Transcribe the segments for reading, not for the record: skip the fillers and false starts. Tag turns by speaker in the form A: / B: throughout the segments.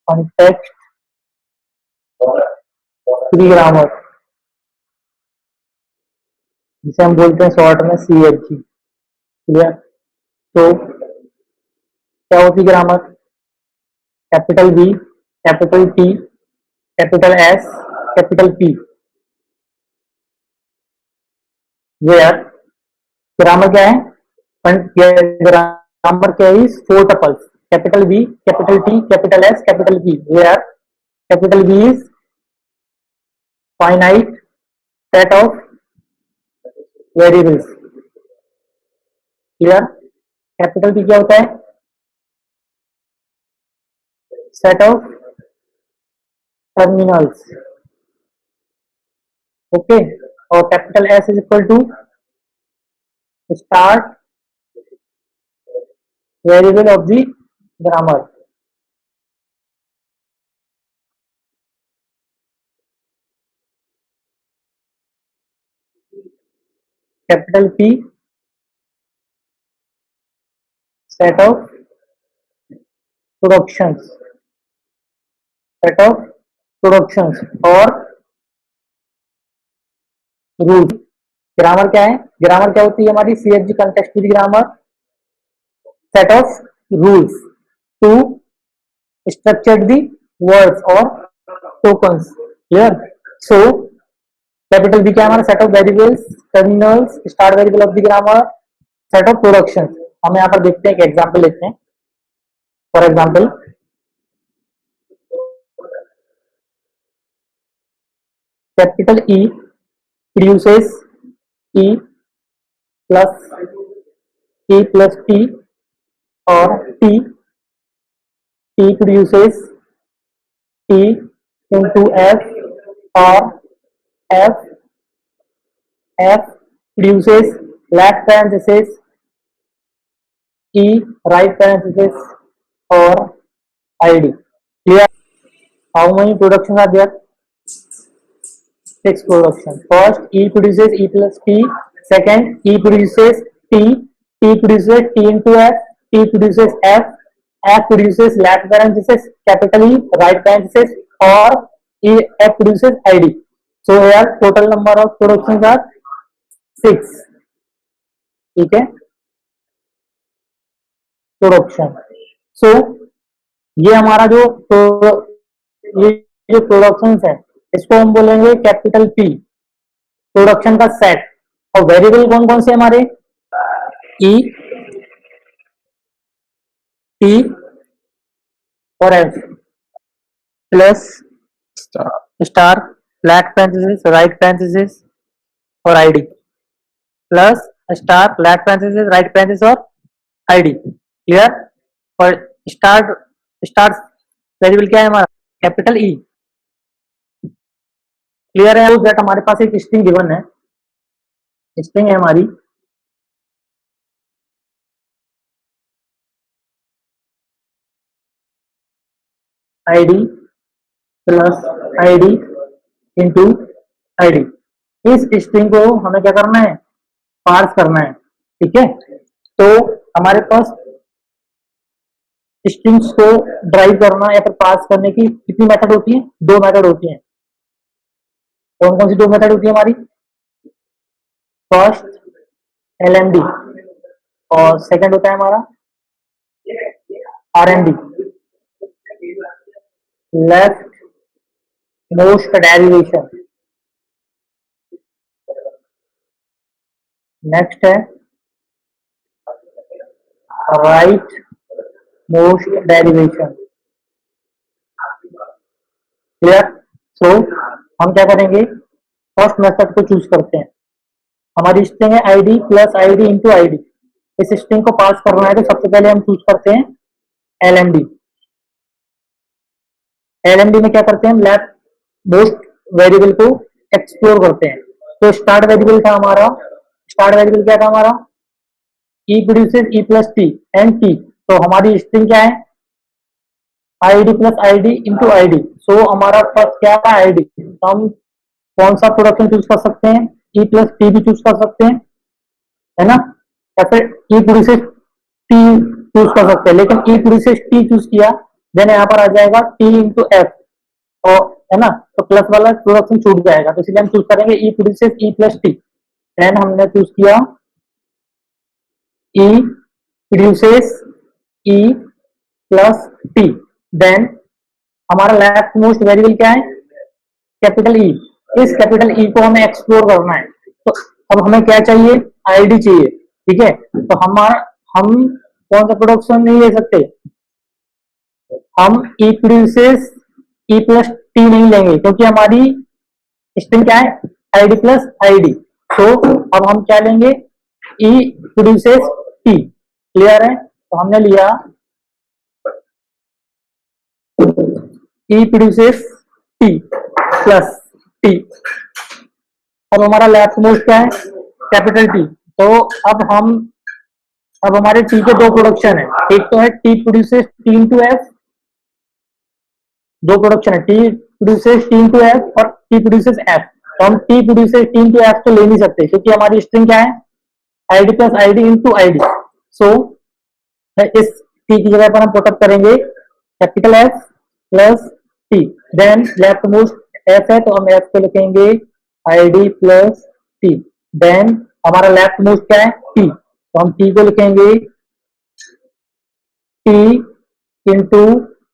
A: Context free grammar, जिसे हम बोलते हैं शॉर्ट में CFG। क्लियर? तो क्या होती grammar? Capital B, capital T, capital S, capital P. Where grammar क्या है? ग्रामर क्या है? Four tuples, capital B, capital T, capital S, capital P. Where capital B is finite set of variables. Clear? Capital P क्या होता है? Set of terminals. Okay. और capital S is equal to start variable of the grammar. Capital P set of productions, set of productions और rule. Grammar क्या है? Grammar क्या होती है हमारी? CFG context grammar, set of rules to structure the words और tokens. Clear? So capital B क्या हमारा? Set of variables, terminals, start variable of the grammar, set of production. हम यहाँ पर देखते हैं एक एग्जाम्पल लेते हैं। For example, capital E produces E plus T और T produces T into F और F produces left parenthesis E right parenthesis और ID. Clear? How many production are there? 6 production. First, E produces E plus T. Second, E produces T. T produces T into F. T produces F. F produces left parenthesis, capital E, right parenthesis, or F produces ID. So here total number of productions are 6. ठीक है? Production. सो ये हमारा जो production है इसको हम बोलेंगे capital P, production का सेट। और वेरिएबल कौन कौन से हमारे? ई, टी और F plus star left parenthesis, right parenthesis और ID plus star left parenthesis, right parenthesis और आईडी। क्लियर? और स्टार वेरिएबल क्या है हमारा? Capital E. क्लियर है? दैट हमारे पास एक स्ट्रिंग गिवन है, स्ट्रिंग है हमारी ID plus ID into ID. इस स्ट्रिंग को हमें क्या करना है? पार्स करना है। ठीक है? तो हमारे पास स्ट्रिंग्स को ड्राइव करना या फिर पास करने की कितनी मेथड होती है? 2 मेथड होती हैं। कौन कौन सी 2 मेथड होती है हमारी? फर्स्ट LMD और सेकंड होता है हमारा RMD, left most derivation. Next है राइट मोस्ट डेरिवेशन। क्लियर? सो हम क्या करेंगे? फर्स्ट मेथड को चूज करते हैं। हमारी स्ट्रिंग है ID plus ID into ID. इस स्ट्रिंग को पास करना है तो सबसे पहले हम चूज करते हैं LMD। LMD में क्या करते हैं? हम लेफ्ट मोस्ट वेरिएबल को एक्सप्लोर करते हैं। तो स्टार्ट वेरिएबल था हमारा, स्टार्ट वेरिएबल क्या था हमारा? E produces E plus T and T. तो हमारी स्ट्रिंग क्या है? ID plus ID into ID. So हमारा फर्स्ट क्या है? आईडी। तो हम कौन सा प्रोडक्शन चूज कर सकते हैं? E प्लस टी भी चूज कर सकते हैं, है ना? या फिर E प्रोड्यूसेस टी चूज कर सकते हैं। लेकिन E प्रोड्यूसेस टी चूज किया देन यहाँ पर आ जाएगा टी इंटू एफ, और है ना, तो प्लस वाला प्रोडक्शन छूट जाएगा, तो इसलिए हम चूज करेंगे E produces E plus T. Then हमने चूज किया E produces E plus T. Then हमारा लेफ्ट मोस्ट वेरिएबल क्या है, कैपिटल ई। इस कैपिटल ई को हमें एक्सप्लोर करना है, तो अब हमें क्या चाहिए, आईडी चाहिए। ठीक है, तो हमारा हम कौन सा प्रोडक्शन नहीं ले सकते, हम ई प्रोड्यूसेस ई प्लस टी नहीं लेंगे, क्योंकि हमारी स्ट्रिंग क्या है, आईडी प्लस आईडी। तो अब हम क्या लेंगे, ई प्रोड्यूसेस टी। क्लियर है, तो हमने लिया ई प्रोड्यूसेस टी प्लस टी। अब हमारा लेफ्ट मोस्ट क्या है, कैपिटल टी। तो अब हमारे टी के दो प्रोडक्शन है, एक तो है T produces T into F, दो प्रोडक्शन है, T produces T into F और टी प्रोड्यूसेस एफ। तो हम T produces T into F तो ले नहीं सकते, क्योंकि हमारी स्ट्रिंग क्या है, ID plus ID into ID. So इस टी की जगह पर हम पुटअप करेंगे capital F plus T. Then left most F है, तो हम एफ को लिखेंगे आईडी प्लस टी। देन हमारा लेफ्ट मोस्ट क्या है, टी, तो हम टी को लिखेंगे टी इंटू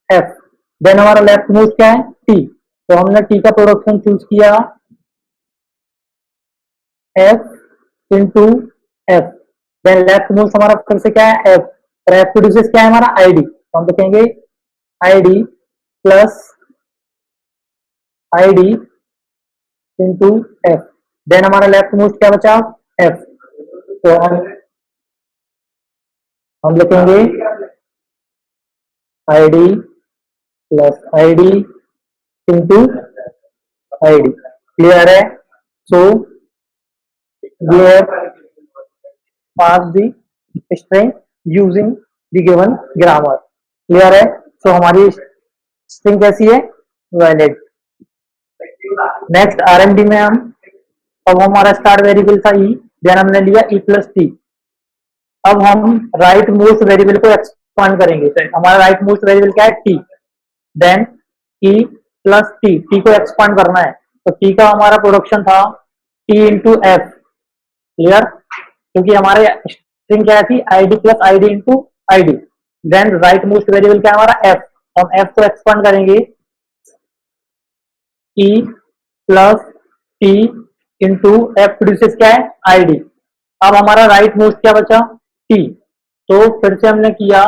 A: एफ। देन हमारा लेफ्ट मोस्ट क्या है, टी, तो हमने टी का प्रोडक्शन चूज किया F into F. Then left most हमारा फिर से क्या है, एफ, और एफ प्रोड्यूसेस क्या है हमारा, आईडी, तो हम लिखेंगे ID plus ID into F. Then हमारा लेफ्ट मोस्ट क्या बचा, एफ, तो हम लिखेंगे ID plus ID into ID. Clear है, so we have pass the string using the given grammar. Clear है, सो हमारी स्ट्रिंग कैसी है, वैलिड। नेक्स्ट आरएमडी में अब हमारा स्टार्ट वेरिएबल था ई, देन हमने लिया ई प्लस टी। अब हम राइट मोस्ट वेरिएबल को एक्सपांड करेंगे, तो हमारा राइट मोस्ट वेरिएबल क्या है, T. Then E plus T, T को एक्सपांड करना है, तो टी का हमारा प्रोडक्शन था टी इंटू एफ। क्लियर, क्योंकि हमारे स्ट्रिंग क्या थी, ID plus ID into ID. Then right most variable क्या हमारा, एफ, हम एफ को एक्सपांड करेंगे E plus T into F produces क्या है, आईडी। अब हमारा राइट मोस्ट क्या बचा, टी, तो फिर से हमने किया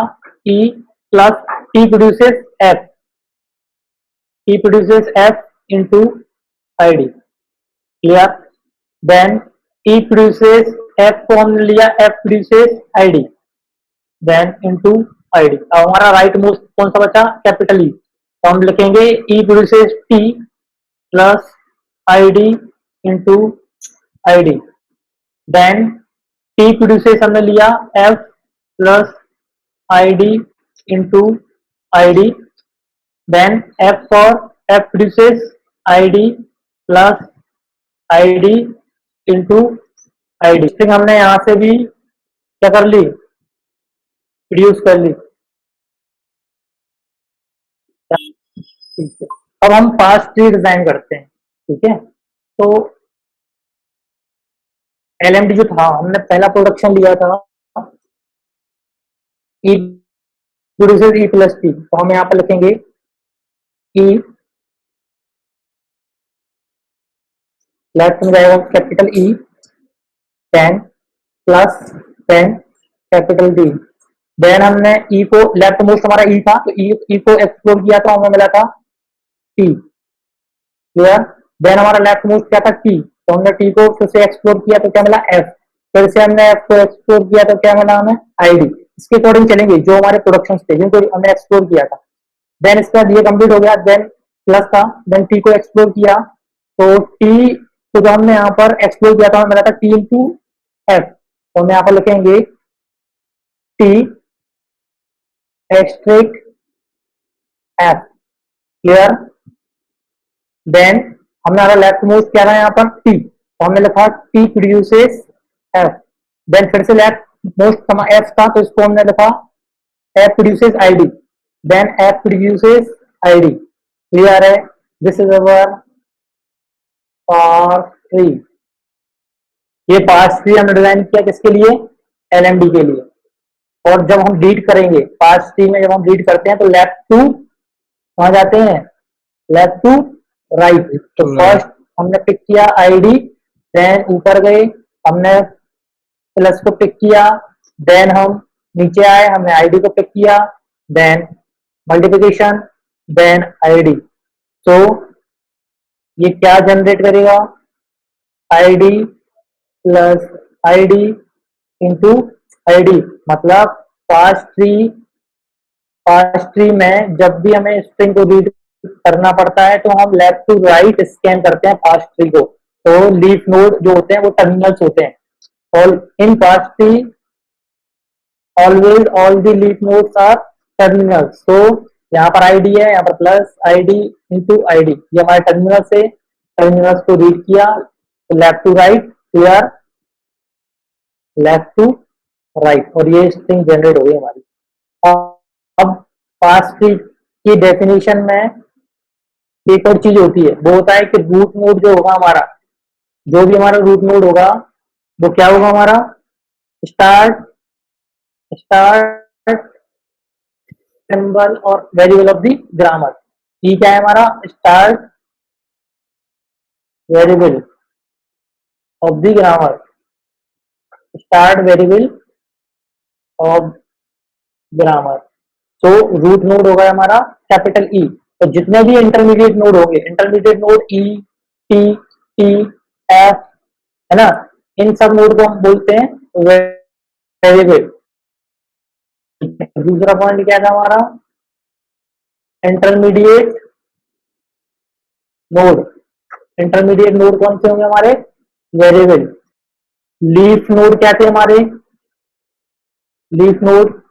A: E plus T produces F, T produces F into ID. Clear, then E produces F को हमने लिया F produces ID, then into ID. अब हमारा राइट मोस्ट कौन सा बचा, कैपिटल ई, तो हम लिखेंगे E produces T plus ID into ID. Then T produces हमने लिया F plus ID into ID. Then F for F produces ID plus ID into ID. String हमने यहां से भी क्या कर ली, प्रोड्यूस कर ली। ठीक है, अब हम पास ट्री डिजाइन करते हैं। ठीक है, तो एलएमडी जो था, हमने पहला प्रोडक्शन लिया था E produces E plus T, तो हम यहाँ पर लिखेंगे ई, लेफ्ट में जाएगा capital E, 10 plus 10 capital D. Then हमने ई को, लेफ्ट मोस्ट हमारा ई था, तो ई को एक्सप्लोर किया तो हमें मिला था टी। क्लियर, देन हमारा लेफ्ट मोस्ट क्या था, टी, तो हमने टी को फिर से एक्सप्लोर किया तो क्या मिला, एफ, फिर से हमने एफ को एक्सप्लोर किया तो क्या मिला हमें, आईडी। इसके अकॉर्डिंग चलेंगे जो हमारे प्रोडक्शन थे जिनको हमने एक्सप्लोर किया था। देन इसके बाद ये कंप्लीट हो गया, देन प्लस था, देन टी को एक्सप्लोर किया, तो टी को जो हमने यहाँ पर एक्सप्लोर किया था हमें मिला था टी इंटू एफ, तो हम यहाँ पर लिखेंगे टी एक्सट्रिक एफ। क्लियर, देन हमारा लेफ्ट मोस्ट क्या था यहाँ पर, टी, तो हमने लिखा टी प्रोड्यूसेस एफ। देन फिर से लेफ्ट मोस्ट एफ था, तो इसको हमने लिखा F produces ID. Then f produces id, clear है? This is our parse tree. ये पार्स ट्री हमने डिजाइन किया किसके लिए? एलएमडी के लिए। और जब हम रीड करेंगे पार्स ट्री में, जब हम रीड करते हैं तो लेफ्ट टू कहां जाते हैं? Left to right. तो फर्स्ट हमने पिक किया आईडी, देन ऊपर गए, हमने प्लस को पिक किया, देन हम नीचे आए, हमने आईडी को पिक किया, देन मल्टीप्लिकेशन, देन आईडी। तो ये क्या जनरेट करेगा? ID plus ID into ID. मतलब पार्स ट्री में जब भी हमें स्ट्रिंग को रीड करना पड़ता है तो हम लेफ्ट टू राइट स्कैन करते हैं पार्स ट्री को। तो लीफ नोड जो होते हैं वो टर्मिनल्स होते हैं। और in parse tree always all the leaf nodes are terminals. तो यहाँ पर आईडी है, यहाँ पर प्लस आईडी इंटू आईडी, ये हमारे टर्मिनल से टर्मिनल्स को रीड किया, तो left to right, clear? Left to right, और ये स्ट्रिंग जनरेट हो गई हमारी। अब पार्स ट्री की डेफिनेशन में एक और चीज होती है, वो होता है कि रूट नोड जो होगा हमारा, जो भी हमारा रूट नोड होगा वो क्या होगा हमारा? स्टार्ट सिंबल और वेरिएबल ऑफ द ग्रामर। ये क्या है हमारा? Start variable of the grammar, start variable of grammar. तो रूट नोड होगा हमारा कैपिटल ई। तो जितने भी इंटरमीडिएट नोड होंगे, इंटरमीडिएट नोड ई, टी, टी, एफ, है ना, इन सब नोड को हम बोलते हैं वेरिएबल। दूसरा पॉइंट क्या था हमारा? Intermediate node. इंटरमीडिएट नोड कौन से होंगे हमारे? वेरिएबल। लीफ नोड क्या थे हमारे? लीफ नोड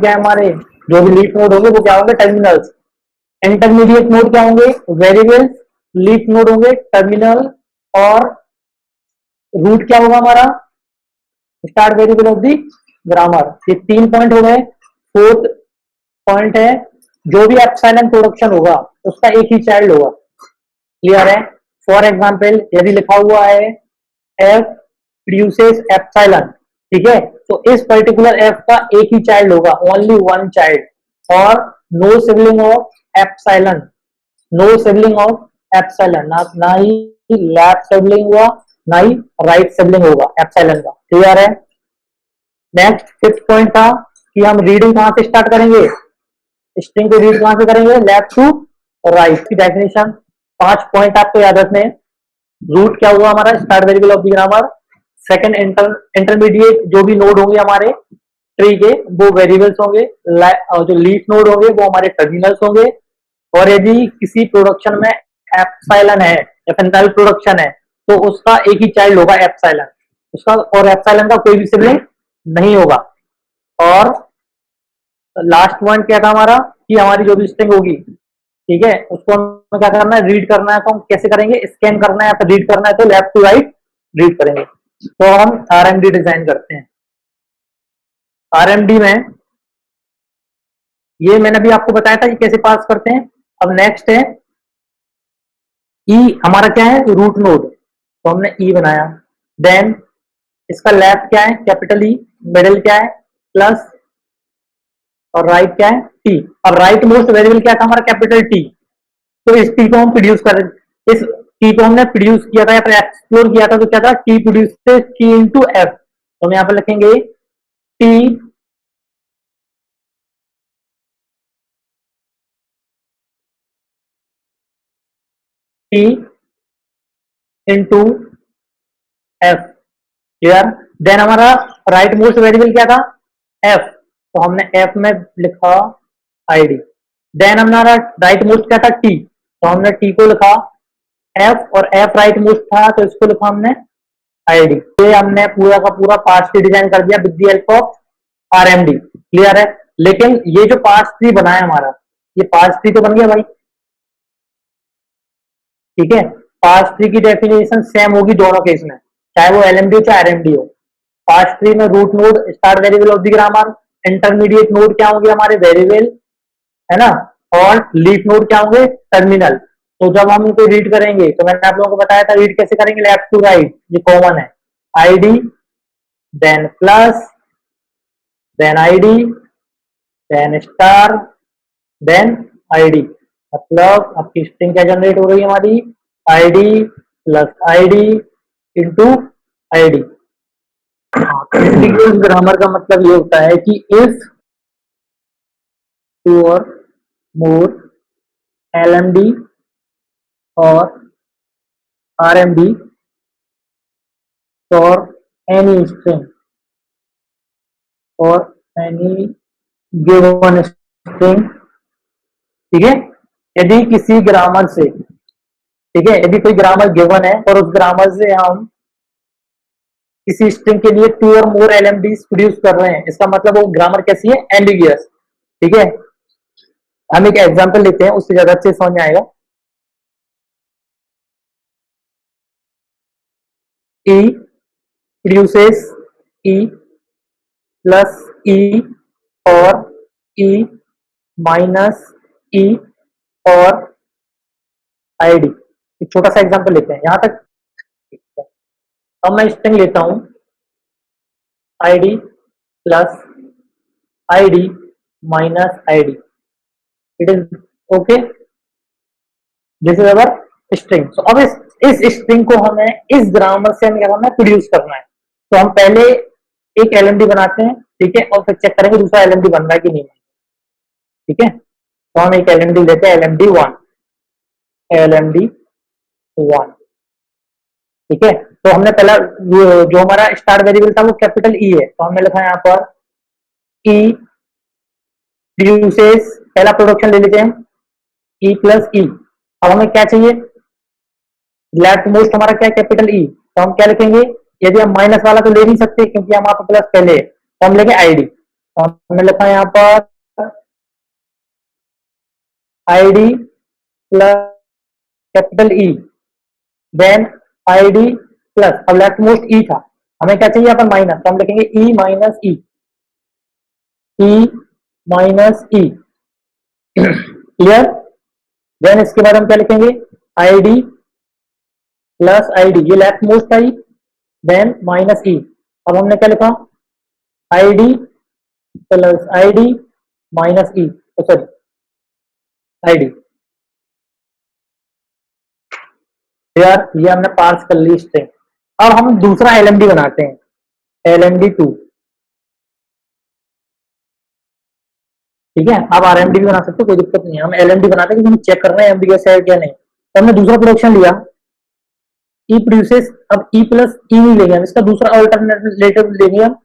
A: क्या है हमारे? जो भी लीफ नोड होंगे वो क्या होंगे? टर्मिनल्स। इंटरमीडिएट नोड क्या होंगे? वेरिएबल्स। लीफ नोड होंगे टर्मिनल, और रूट क्या होगा हमारा? Start variable of the grammar. ये 3 पॉइंट हो गए। फोर्थ पॉइंट है, जो भी एप्सिलॉन प्रोडक्शन होगा उसका एक ही चाइल्ड होगा, क्लियर है? फॉर एग्जाम्पल यदि लिखा हुआ है एफ प्रोड्यूसेस एप्सिलॉन, ठीक है, तो इस पर्टिकुलर एफ का एक ही चाइल्ड होगा, ओनली वन चाइल्ड, और no sibling of epsilon, no sibling of epsilon, ना ही लेफ्ट सिबलिंग हुआ, ना ही राइट सिबलिंग होगा एप्सिलॉन का, क्लियर है? नेक्स्ट फिफ्थ पॉइंट था कि हम रीडिंग कहां से स्टार्ट करेंगे? स्ट्रिंग को रीड कहां से करेंगे? लेफ्ट टू राइट की डेफिनेशन। 5 पॉइंट आपको याद रखने हैं। रूट क्या हुआ हमारा? Start variable of the grammar. Second, intermediate जो भी नोड होंगे हमारे ट्री के वो वेरिएबल्स होंगे, जो लीफ नोड होंगे वो हमारे टर्मिनल्स होंगे। और यदि किसी प्रोडक्शन में एप्सिलॉन है, एफएनएल प्रोडक्शन है, तो उसका एक ही चाइल्ड होगा एप्सिलॉन, उसका, और एप्सिलॉन का कोई भी सिबलिंग नहीं होगा। और लास्ट पॉइंट क्या था हमारा? कि हमारी जो भी स्ट्रिंग होगी, ठीक है, उसको हमें क्या करना है? रीड करना है। तो हम कैसे करेंगे? स्कैन करना है या फिर रीड करना है तो लेफ्ट टू राइट रीड करेंगे। तो हम आरएमडी डिजाइन करते हैं। आरएमडी में ये मैंने भी आपको बताया था कि कैसे पास करते हैं। अब नेक्स्ट है ई। हमारा क्या है? Root node. तो हमने ई बनाया, देन इसका लेफ्ट क्या है? Capital E. मिडिल क्या है? प्लस, और राइट क्या है? टी। और राइट मोस्ट वेरिएबल क्या था हमारा? Capital T. तो इस टी को हम प्रोड्यूस कर, इस टी को हमने प्रोड्यूस किया था या फिर एक्सप्लोर किया था, तो क्या था? T produce T into F. तो हम यहाँ पर लिखेंगे T T into F, clear? Then हमारा राइट मोस्ट वेरिएबल क्या था? एफ। तो हमने एफ में लिखा आईडी। देन हमारा राइट मोस्ट क्या था? टी। तो हमने टी को लिखा एफ, और एफ राइट मोस्ट था तो इसको लिखा हमने आईडी। ये हमने पूरा का पूरा पार्स ट्री डिजाइन कर दिया with the help of RMD, clear है? लेकिन ये जो पार्स ट्री बना है हमारा, ये पार्स ट्री तो बन गया भाई, ठीक है? पार्स ट्री की डेफिनेशन सेम होगी दोनों केस में, चाहे वो एलएमडी हो चाहे आरएमडी हो। पार्स ट्री में root node start variable of the grammar, intermediate node क्या होंगे हमारे वेरिएबल, है ना, और लीफ नोड क्या होंगे टर्मिनल। तो जब हम इनको रीड करेंगे तो मैंने आप लोगों को बताया था रीड कैसे करेंगे, लेफ्ट टू राइट, ये कॉमन है, ID then plus then ID then star then ID, मतलब आपकी स्ट्रिंग क्या जनरेट हो रही है हमारी, ID plus ID into ID. Grammar का मतलब ये होता है कि इफ टू और मोर एलएमडी और आरएमडी फॉर एनी स्ट्रिंग और एनी गिवन स्ट्रिंग, ठीक है, यदि किसी ग्रामर से, ठीक है, यदि कोई ग्रामर गिवन है और उस ग्रामर से हम किसी स्ट्रिंग के लिए टू और मोर एलएमडी प्रोड्यूस कर रहे हैं, इसका मतलब वो ग्रामर कैसी है, एम्बिगियस, ठीक है। हम एक एग्जांपल लेते हैं, उससे ज्यादा अच्छे समझ में आएगा। E produces E plus E और E minus E और ID। एक छोटा सा एग्जांपल लेते हैं यहां तक। अब मैं स्ट्रिंग लेता हूं ID plus ID minus ID, it is okay, this is our string. तो अब इस स्ट्रिंग को हमें इस ग्रामर से हमें क्या करना है, प्रोड्यूस करना है। तो हम पहले एक एलएमडी बनाते हैं, ठीक है, और फिर चेक करेंगे दूसरा एलएमडी बन रहा है कि नहीं, ठीक है। तो हम एक एलएमडी लेते हैं, एलएमडी वन, एलएमडी वन, ठीक है। तो हमने पहला जो हमारा स्टार्ट वेरिएबल था वो कैपिटल ई है, तो हमने लिखा यहाँ पर ई प्रोड्यूसेस, पहला प्रोडक्शन ले लेते हैं ई प्लस ई। अब हमें क्या चाहिए, लेफ्ट मोस्ट हमारा क्या है, कैपिटल ई, तो हम क्या लिखेंगे, यदि हम माइनस वाला तो ले नहीं सकते क्योंकि यहाँ पर प्लस पहले है, तो हम लेंगे आईडी। तो हमने लिखा यहाँ पर ID plus capital E then ID plus, अब लेफ्ट मोस्ट ई था, हमें क्या चाहिए यहाँ पर माइनस, तो हम लिखेंगे E minus E, E minus E, clear. देन इसके बाद हम क्या लिखेंगे, आईडी प्लस आईडी, ये left most I then minus E. अब हमने क्या लिखा, ID plus ID minus E, sorry ID, यार ये हमने पार्स कर ली स्ट्रिंग। अब हम दूसरा एलएमडी बनाते हैं, एलएमडी टू, ठीक है। आप आरएमडी भी बना सकते हो, कोई दिक्कत नहीं है, हम एलएमडी बनाते हैं क्योंकि हम चेक करना है एम्बिगियस है क्या नहीं। तो हमने दूसरा प्रोडक्शन लिया ई प्रोड्यूसेस, अब ई प्लस ई नहीं लेंगे हम, इसका दूसरा अल्टरनेटिव लेंगे हम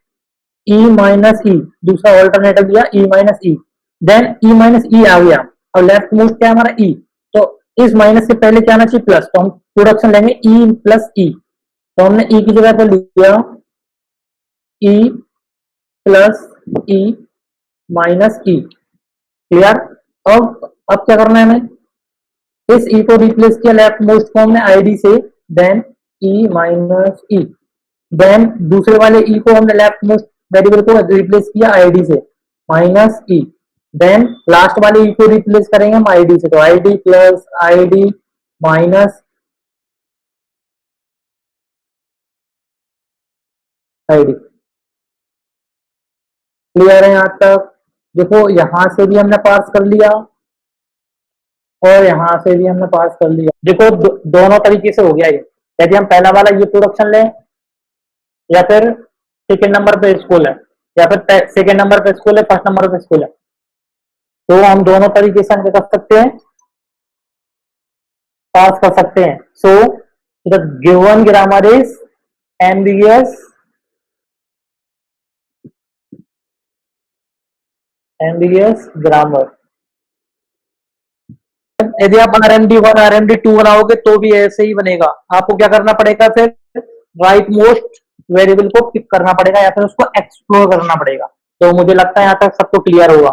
A: ई माइनस ई, दूसरा अल्टरनेटिव लिया ई माइनस ई, देन ई माइनस ई आ गया, और लेफ्ट मोस्ट क्या है हमारा ई, तो इस माइनस से पहले क्या आना चाहिए प्लस, तो हम प्रोडक्शन लेंगे ई प्लस ई, तो हमने ई की जगह पर लिया ई प्लस ई माइनस ई, क्लियर। अब क्या करना है हमें, इस ई को रिप्लेस किया लेफ्ट मोस्ट को हमने आईडी से, देन ई माइनस ई, देन दूसरे वाले ई को हमने लेफ्ट मोस्ट वेरिएबल को रिप्लेस किया आईडी से, माइनस ई, देन लास्ट वाले ई को रिप्लेस करेंगे हम आईडी से, तो ID plus ID minus ID, clear है यहाँ तक। देखो यहां से भी हमने पार्स कर लिया और यहां से भी हमने पार्स कर लिया, देखो दोनों तरीके से हो गया ये। यदि हम पहला वाला ये प्रोडक्शन लें या फिर सेकेंड नंबर पे स्कूल है, या फिर सेकेंड नंबर पे स्कूल है फर्स्ट नंबर पे स्कूल है, तो हम दोनों तरीके से हम क्या कर सकते हैं, पास कर सकते हैं। So the given grammar is ambiguous, ambiguous grammar. यदि आप आरएमडी वन आरएमडी टू बनाओगे तो भी ऐसे ही बनेगा, आपको क्या करना पड़ेगा, फिर राइट मोस्ट वेरिएबल को पिक करना पड़ेगा या फिर उसको एक्सप्लोर करना पड़ेगा। तो मुझे लगता है यहाँ तक सबको क्लियर होगा।